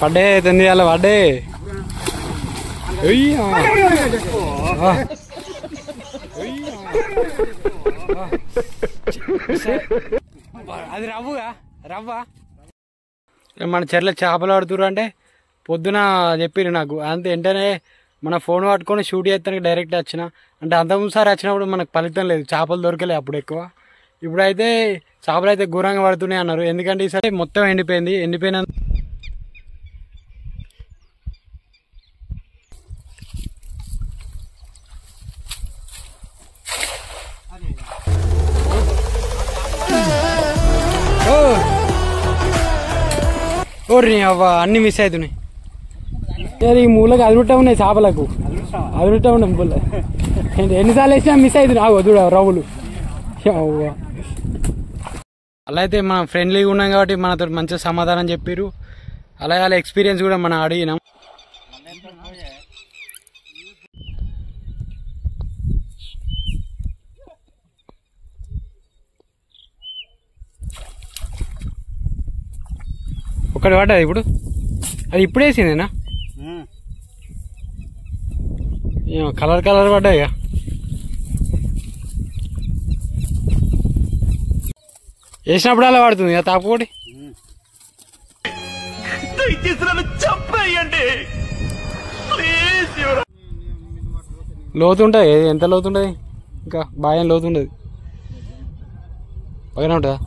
పడ్డే తంది అలా పడ్డే అది రవ్వుగా రవ్వ మన చెర్ల చేపలు ఆడుతురు అంటే పొద్దున చెప్పిరు నాకు అంతే వెంటనే మన ఫోన్ పట్టుకొని షూట్ చేస్తానికి డైరెక్ట్ వచ్చిన అంటే అంతకుముందుసారి వచ్చినప్పుడు మనకు ఫలితం లేదు చేపలు దొరకలే అప్పుడు ఎక్కువ ఇప్పుడైతే చేపలు అయితే ఘోరంగా పడుతున్నాయి అన్నారు ఎందుకంటే ఈసారి మొత్తం ఎండిపోయిన ఓర్ని అవ్వ అన్ని మిస్ అవుతున్నాయి ఈ మూలకి అదురుటా ఉన్నాయి చేపలకు అదురుటా ఉన్నాయి పుల్ల ఎన్నిసార్లు వేసినా మిస్ అవుతున్నాయి వదుడు రవ్వులు అలా అయితే మనం ఫ్రెండ్లీగా ఉన్నాం కాబట్టి మనతో మంచిగా సమాధానం చెప్పారు అలాగే వాళ్ళ ఎక్స్పీరియన్స్ కూడా మనం అడిగినాం ఒకటి పడ్డది ఇప్పుడు అది ఇప్పుడు వేసిందేనా కలర్ పడ్డాయి వేసినప్పుడు అలా పడుతుంది కదా తాపుకోటి లోతుంటది ఎంత లోతుంటది ఇంకా బాగా లోతుంటది బాగానే ఉంటుందా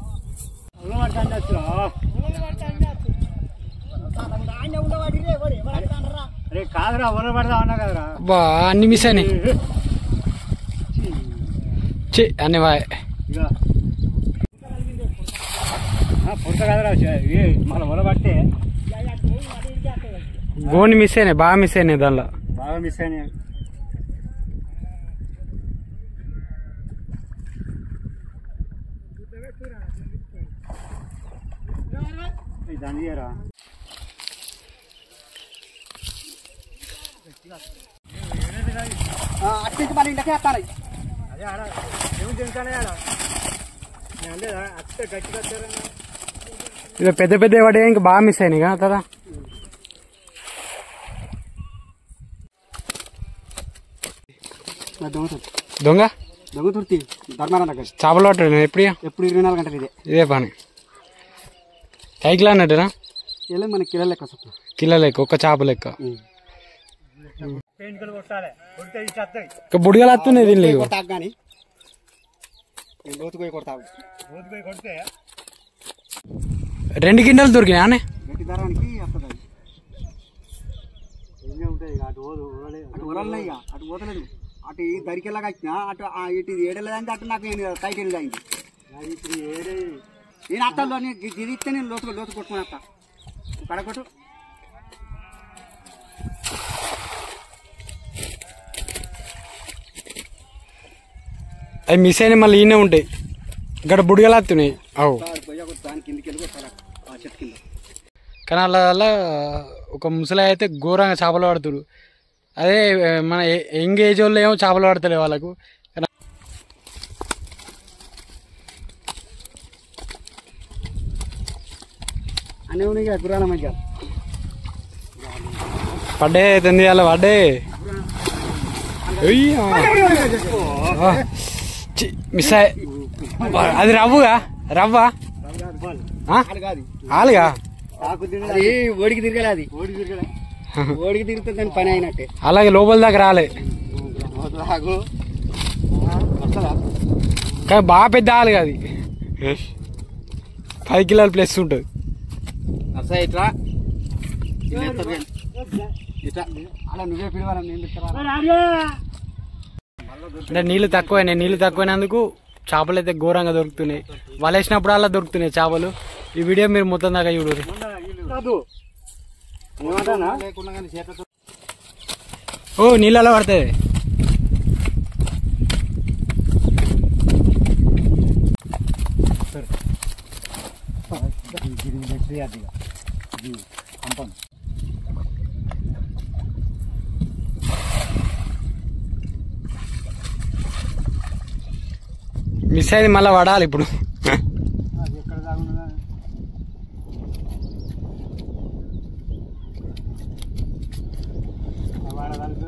బా అన్ని మిస్ అయినాయి అన్ని బాయ్ గోని మిస్ అయినాయి బాగా మిస్ అయినాయి దానిలో బాగా మిస్ అయినాయి ఇక పెద్ద పెద్ద పడే ఇంకా బాగా మిస్ అయినాయి కదా దొంగ తుర్తి చేపలు పట్టాడు ఎప్పుడు 24 గంటలు ఇదే పని కైకిలా అన్నట్టురా మన కిలో లెక్క ఒక్క చేప లెక్క బుడిగలు వస్తున్నాయి దీనిలో 2 గింటలు దొరికినా అటు దరికెళ్ళగా వచ్చినా అటు ఇటు ఏడలేదంటే అటు నాకు కైకి వెళ్ళింది నేను అట్టలో దిగితే నేను లోతు కొట్టుకుని అత్త కడకొట్టు అవి మిస్ అయినా మళ్ళీ ఈయనే ఉంటాయి ఇక్కడ బుడిగలు వస్తున్నాయి అవు కానీ అలా ఒక ముసలి అయితే ఘోరంగా చేపలు పడుతురు అదే మన యంగ్ ఏజ్ వాళ్ళు ఏమో చేపలు పడతలే వాళ్ళకు అనే ఉన్నాయి గురాల మధ్య పడ్డే తంది అలా పడ్డే మిస్ అది రవ్వుగా రవ్వ ఆలుగా ఓడికి తిరగలే అది ఓడికి తిరిగితే దాని పని అయినట్టే అలాగే లోపల దాకా రాలే కానీ బాగా పెద్ద ఆలుగా అది 5 కిలోల ప్లస్ ఉంటుంది ఇట్లా అలా నువ్వే పిలవాలి అంటే నీళ్ళు తక్కువైనందుకు చేపలు అయితే ఘోరంగా దొరుకుతున్నాయి వలేసినప్పుడు అలా దొరుకుతున్నాయి చేపలు ఈ వీడియో మీరు మొత్తం దాకా చూడరు ఓ నీళ్ళు అలా పడుతుంది మిస్ అయింది మళ్ళీ పడాలి ఇప్పుడు బాగా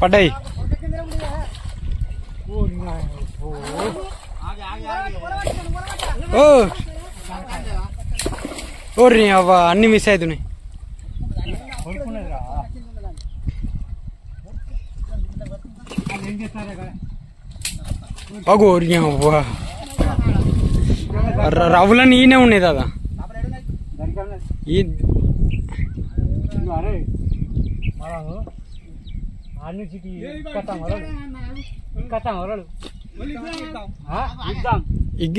పడ్డాయి ఓర్రి అవ్వ అన్ని మిస్ అవుతున్నాయి అగోరి అవ్వ రవ్వులన్నీ ఈయనే ఉన్నాయి దాదా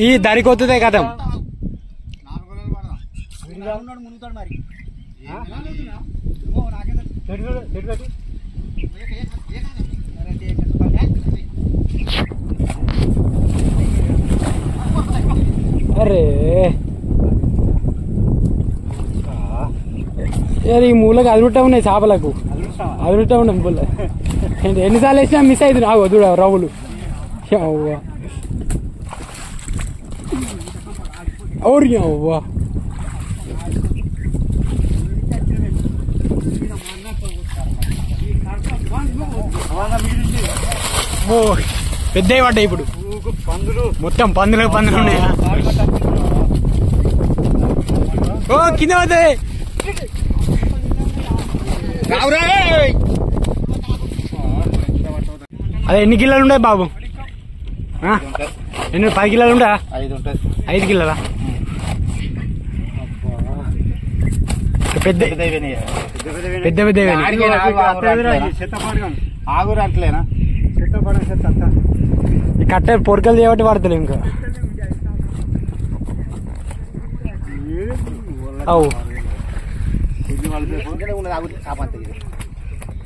ఈ దారికి వస్తుందే కథం అరే ఈ మూలకి అదురుటా ఉన్నాయి చేపలకు అదురుటా ఉన్నాయి మూల ఎన్నిసార్లు వేసినా మిస్ అవుతుంది నాకు వదుడు రవ్వులు అవురు అవ్వా పెద్దవి పడ్డాయి ఇప్పుడు మొత్తం పందులు ఉన్నాయా ఓ కింద పడ్డాయి అదే ఎన్ని కిలోలు ఉంటాయి బాబు ఎన్ని 10 కిలోలు ఉంటా 5 కిలోలా పెద్ద పెద్ద పెద్ద ఆగురు అంటలేనా ఈ కట్ట పొరకలు చేయబట్టి పడతలే ఇంకా అవు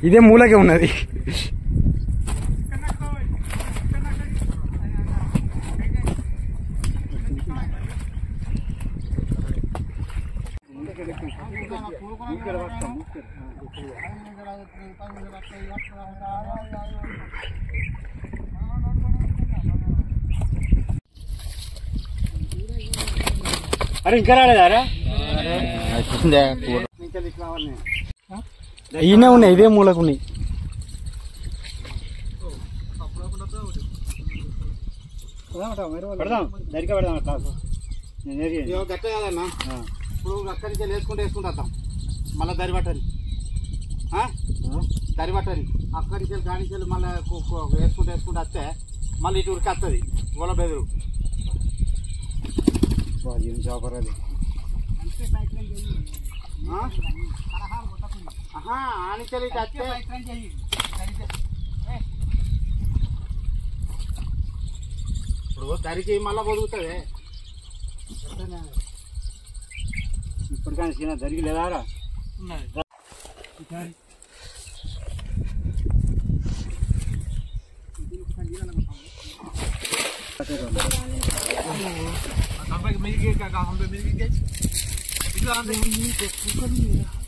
ఇదే మూలకే ఉన్నది అరే ఇంకా రాలేదారా ఈయనే ఉన్నాయి ఇదే మూలకు ఉన్నాయి పెడదాం దరికా పెడదాం అట్లా గట్ట కాదన్నా ఇప్పుడు అక్కడి నుంచి వేసుకుంటూ వద్దాం మళ్ళీ దరి పట్టని అక్కడి నుంచి కానించి మళ్ళీ వేసుకుంటూ వస్తే మళ్ళీ ఇటు ఉరికి వస్తుంది గోల బెదురు చేపరాది ఆనిచలి ఇప్పుడు దరికి మళ్ళా బతుకుతుంది ఇప్పుడు కానీ చిన్న దరికి లేదారా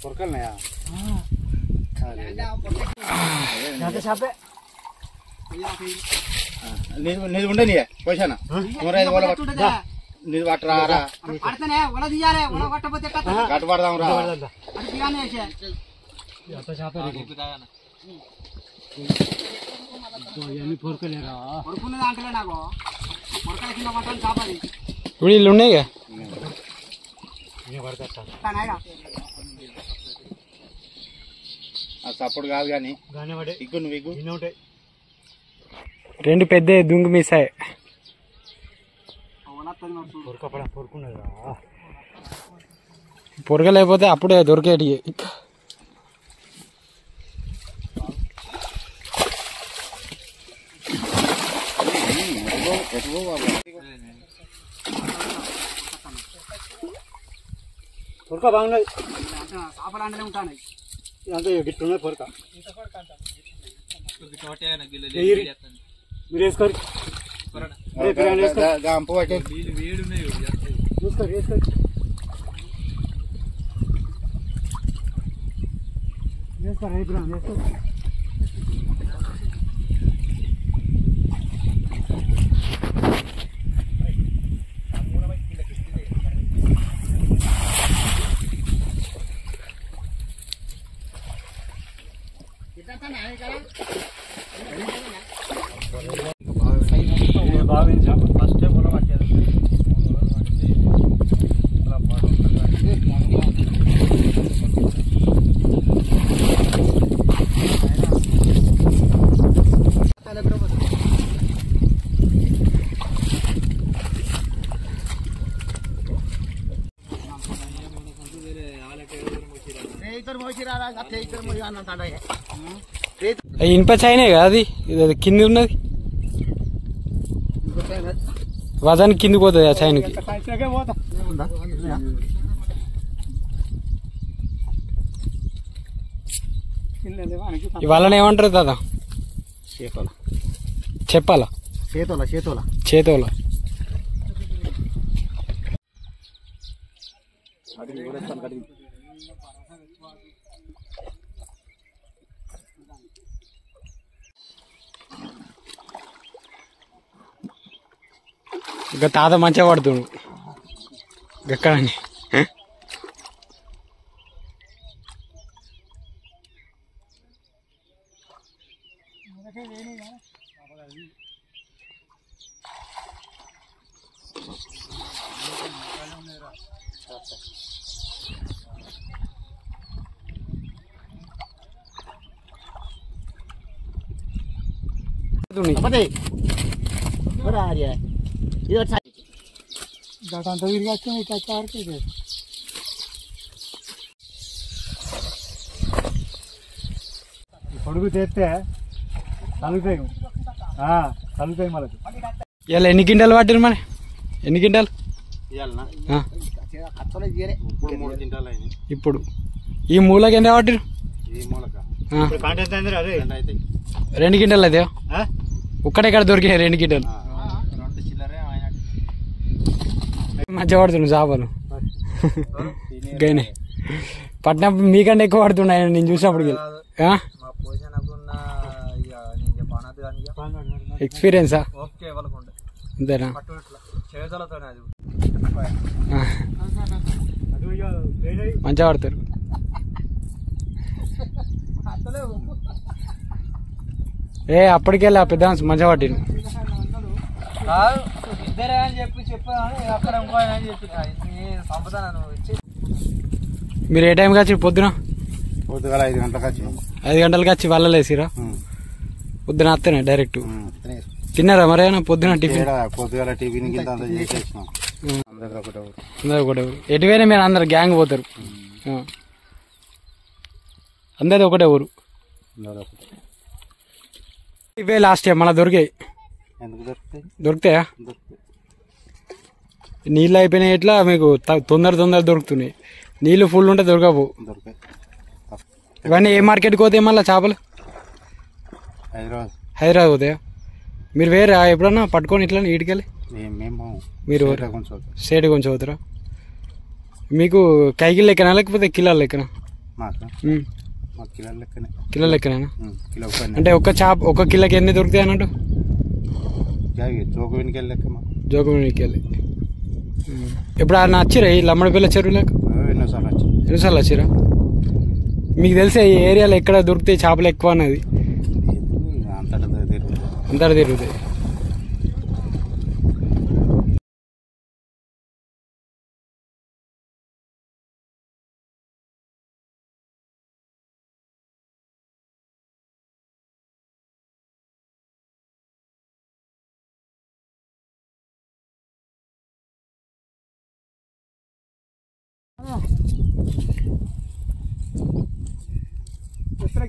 పొరకలున్నాయా నీది ఉండని పోసానా నీది పట్టు రారా కట్టు పడదాం రా పొరకలేరా ఇప్పుడు వీళ్ళు ఉన్నాయిగా సపోర్ట్ కాదు కానీ ఇగ్గు నువ్వు ఇగ్గు ఉంటాయి రెండు పెద్ద దుంగు మిస్ అయ్యాయి పొరగలేకపోతే అప్పుడే దొరికేటి పొరక బాగున్నది చేపలు ఉంటాయి అంతే గిట్టున్నాయి పొరక మీరు వేసుకోరు ఫస్ట్ ఇనుప చైనే కదా అది ఇది కింది ఉన్నది వజన్ కిందికి పోతుంది ఆ చైన్కి ఇవాళ ఏమంటారు దాదా చెప్పాలా చేతోల ఇంకా తాత మంచిగా పడుతుండు ఎక్కడని అంత తిరిగి వచ్చింది పొడుగు చేస్తే కలుగుతాయి కలుగుతాయి మనకి ఇలా ఎన్ని గింటలు పట్టిరు మరి ఎన్ని గింటలు ఇప్పుడు ఈ మూలకి ఎంత పట్టిరు 2 గింటలు అయితే ఒక్కడెక్కడ దొరికినాయి 2 గింటలు మంచిగా పడుతున్నాడు చేపలు గైనే పట్టినప్పుడు మీకంటే ఎక్కువ పడుతున్నాయి నేను చూసినప్పుడు ఎక్స్పీరియన్సా అంతేనా మంచిగా పడతారు అప్పటికెళ్ళి ఆ పెద్ద మంచిగా పట్టిను ఇద్దరే అని చెప్పాను అక్కడ ఇంకో అని చెప్పి పంపుతాను మీరు ఏ టైంకి వచ్చి పొద్దున 5 గంటలకు వచ్చి 5 గంటలకు వచ్చి వాళ్ళలేసిరా పొద్దున వస్తేనే డైరెక్ట్ తిన్నారా మరేనా పొద్దున టిఫిన్ పొద్దుగాల టిఫిన్ ఒకటే ఎటువైనా మీరు అందరు గ్యాంగ్ పోతారు అందరిది ఒకటే ఊరు ఇవే లాస్ట్ టైం మళ్ళీ దొరికాయి దొరుకుతాయా నీళ్ళు అయిపోయినాయి ఎట్లా మీకు తొందర దొరుకుతున్నాయి నీళ్ళు ఫుల్ ఉంటే దొరకవు ఇవన్నీ ఏ మార్కెట్కి పోతాయి మళ్ళీ చేపలు హైదరాబాద్ పోతాయా మీరు వేరే ఎప్పుడన్నా పట్టుకొని ఇట్లా ఈడికెళ్ళి మీరు సేటు కొంచెం పోతారా మీకు కైకిల్ లెక్కనా లేకపోతే కిలోల లెక్కనా కిలో లెక్కనేనా అంటే ఒక కిలోకి ఎన్ని దొరుకుతాయి అన్నట్టు జోకవినికి వెళ్ళి ఇప్పుడు ఆయన వచ్చిరా ఈ లమ్మడిపల్లి చెరువులకు ఎన్నిసార్లు వచ్చిరా మీకు తెలిసే ఈ ఏరియాలో ఎక్కడ దొరుకుతాయి చేపలు ఎక్కువ అన్నది అంతటా తిరుగుతాయి ఎక్కడ